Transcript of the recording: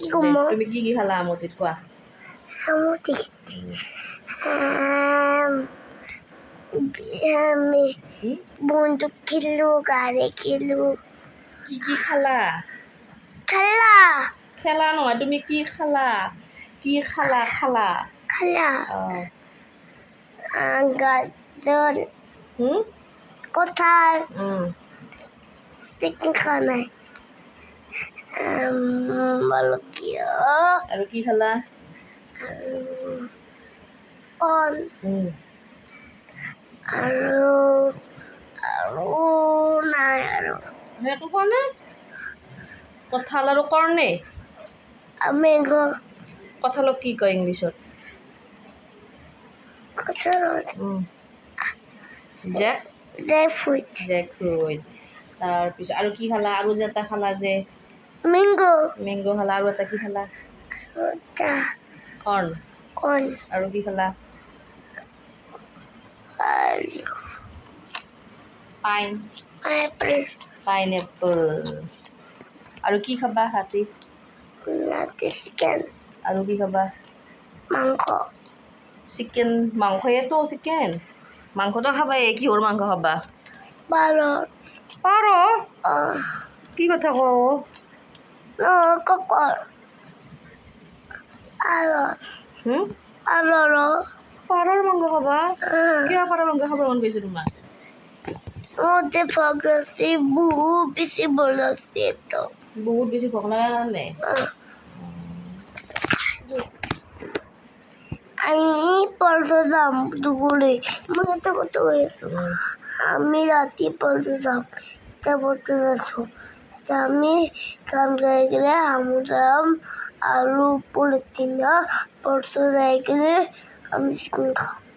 কি কম তুমি কি খালা আমটিত কোৱা আমি বন্দুক খেলো গাড়ী খেলো কি খালা খেলা খেলা নহয় তুমি কি খালা খালা খেলা অঁ গাজর হুম কঁঠাল উম চিকেন খোৱা নাই বলো কিয় আৰু কি খালা কল আৰু আৰু নাই আৰু সেইটো খোৱা নাই কঁঠাল আৰু কৰ্ণে মেংগ কঁঠালক কি কয় ইংলিছত কঁঠালত জেক ফ্ৰুইট তাৰপিছত আৰু কি খালা আৰু যে এটা খালা যে মেংগ খালা আৰু এটা কি খালা কৰ্ণ আৰু কি খালা পাইনএপল আৰু কি খাবা ৰাতি চিকেন আৰু কি খাবা মাংস চিকেন মাংসয়েতো চিকেন মাংসটো খাবাই কিহৰ মাংস খাবা পাৰ কি কথা কওঁ ককৰ পাৰৰ মাংস খাবা কিয় পাৰৰ মাংস খাব মন গৈছে তোমাৰ মতে ফগাছি বহুত বেছি বলছি তো বহুত বেছি ভোক লগা কাৰণে আমি পড়তে যাম দুপুরে মই এটা কথা কৈ আছো আমি রাতি পড়তে যাম এটা পড়তে যাচ্ছো আমি কাম যাই গেলে আমি যাম আলু পলিথিন পড়তে যাই গেলে আমি স্কুল খাম